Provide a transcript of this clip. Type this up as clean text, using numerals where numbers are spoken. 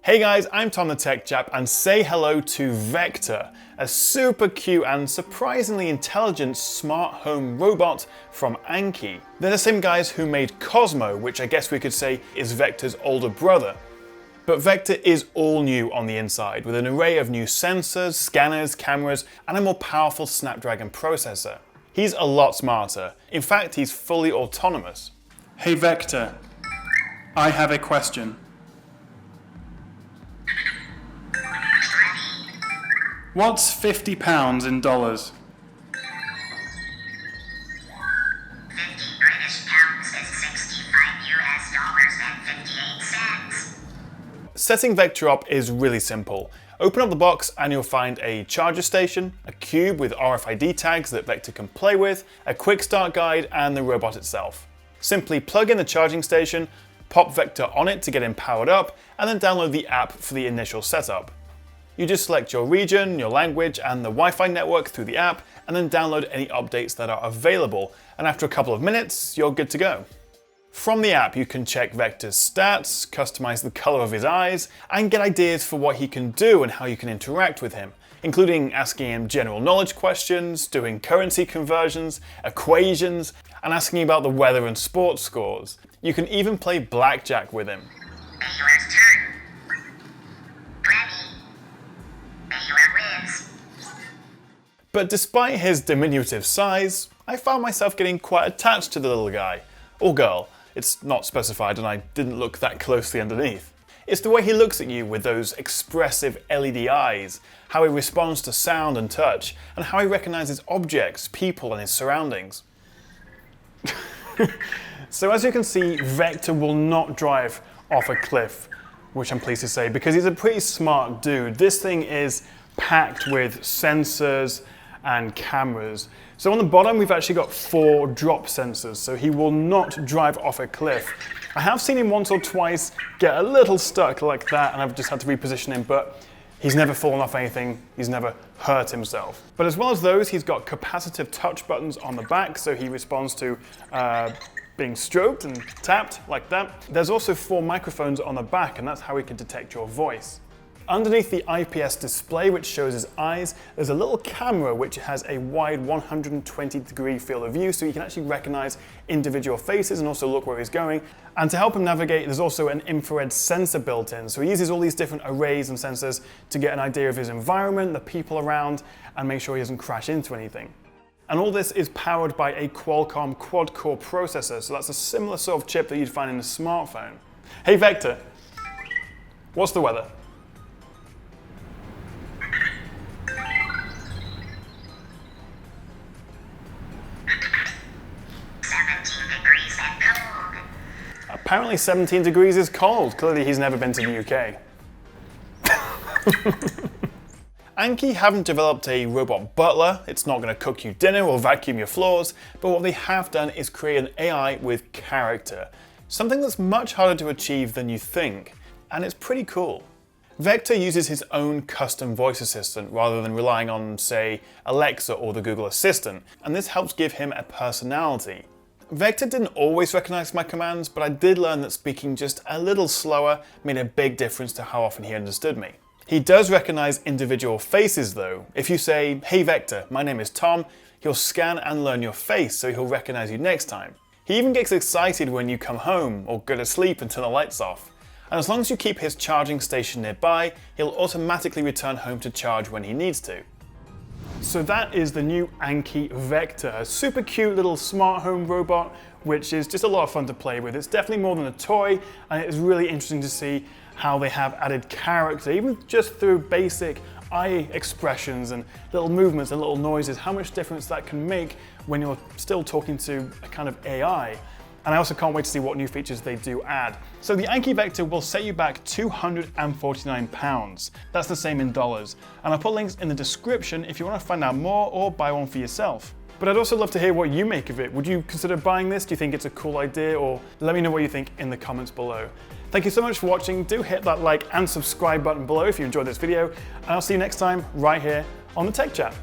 Hey guys, I'm Tom the Tech Chap, and say hello to Vector, a super cute and surprisingly intelligent smart home robot from Anki. They're the same guys who made Cosmo, which I guess we could say is Vector's older brother. But Vector is all new on the inside, with an array of new sensors, scanners, cameras, and a more powerful Snapdragon processor. He's a lot smarter. In fact, he's fully autonomous. Hey Vector, I have a question. What's 50 pounds in dollars? 50 British pounds is $65.58. Setting Vector up is really simple. Open up the box and you'll find a charger station, a cube with RFID tags that Vector can play with, a quick start guide, and the robot itself. Simply plug in the charging station, pop Vector on it to get him powered up, and then download the app for the initial setup. You just select your region, your language, and the Wi-Fi network through the app, and then download any updates that are available. And after a couple of minutes, you're good to go. From the app, you can check Vector's stats, customize the color of his eyes, and get ideas for what he can do and how you can interact with him, including asking him general knowledge questions, doing currency conversions, equations, and asking about the weather and sports scores. You can even play blackjack with him. Mayor's turn. Ready. Mayor wins. But despite his diminutive size, I found myself getting quite attached to the little guy. Or girl. It's not specified and I didn't look that closely underneath. It's the way he looks at you with those expressive LED eyes, how he responds to sound and touch, and how he recognizes objects, people, and his surroundings. So as you can see, Vector will not drive off a cliff, which I'm pleased to say, because he's a pretty smart dude. This thing is packed with sensors and cameras. So on the bottom, we've actually got 4 drop sensors, so he will not drive off a cliff. I have seen him once or twice get a little stuck like that, and I've just had to reposition him, but he's never fallen off anything, he's never hurt himself. But as well as those, he's got capacitive touch buttons on the back, so he responds to being stroked and tapped like that. There's also 4 microphones on the back, and that's how he can detect your voice. Underneath the IPS display, which shows his eyes, there's a little camera which has a wide 120-degree field of view, so you can actually recognize individual faces and also look where he's going. And to help him navigate, there's also an infrared sensor built in. So he uses all these different arrays and sensors to get an idea of his environment, the people around, and make sure he doesn't crash into anything. And all this is powered by a Qualcomm quad-core processor, so that's a similar sort of chip that you'd find in a smartphone. Hey Vector, what's the weather? Apparently 17 degrees is cold. Clearly he's never been to the UK. Anki haven't developed a robot butler. It's not going to cook you dinner or vacuum your floors, but what they have done is create an AI with character. Something that's much harder to achieve than you think, and it's pretty cool. Vector uses his own custom voice assistant rather than relying on, say, Alexa or the Google Assistant, and this helps give him a personality. Vector didn't always recognize my commands, but I did learn that speaking just a little slower made a big difference to how often he understood me. He does recognize individual faces though. If you say, "Hey Vector, my name is Tom," he'll scan and learn your face so he'll recognize you next time. He even gets excited when you come home or go to sleep and turn the lights off. And as long as you keep his charging station nearby, he'll automatically return home to charge when he needs to. So that is the new Anki Vector, a super cute little smart home robot, which is just a lot of fun to play with. It's definitely more than a toy, and it is really interesting to see how they have added character, even just through basic eye expressions and little movements and little noises, how much difference that can make when you're still talking to a kind of AI. And I also can't wait to see what new features they do add. So the Anki Vector will set you back £249. That's the same in dollars. And I'll put links in the description if you want to find out more or buy one for yourself. But I'd also love to hear what you make of it. Would you consider buying this? Do you think it's a cool idea? Or let me know what you think in the comments below. Thank you so much for watching. Do hit that like and subscribe button below if you enjoyed this video. And I'll see you next time right here on the Tech Chat.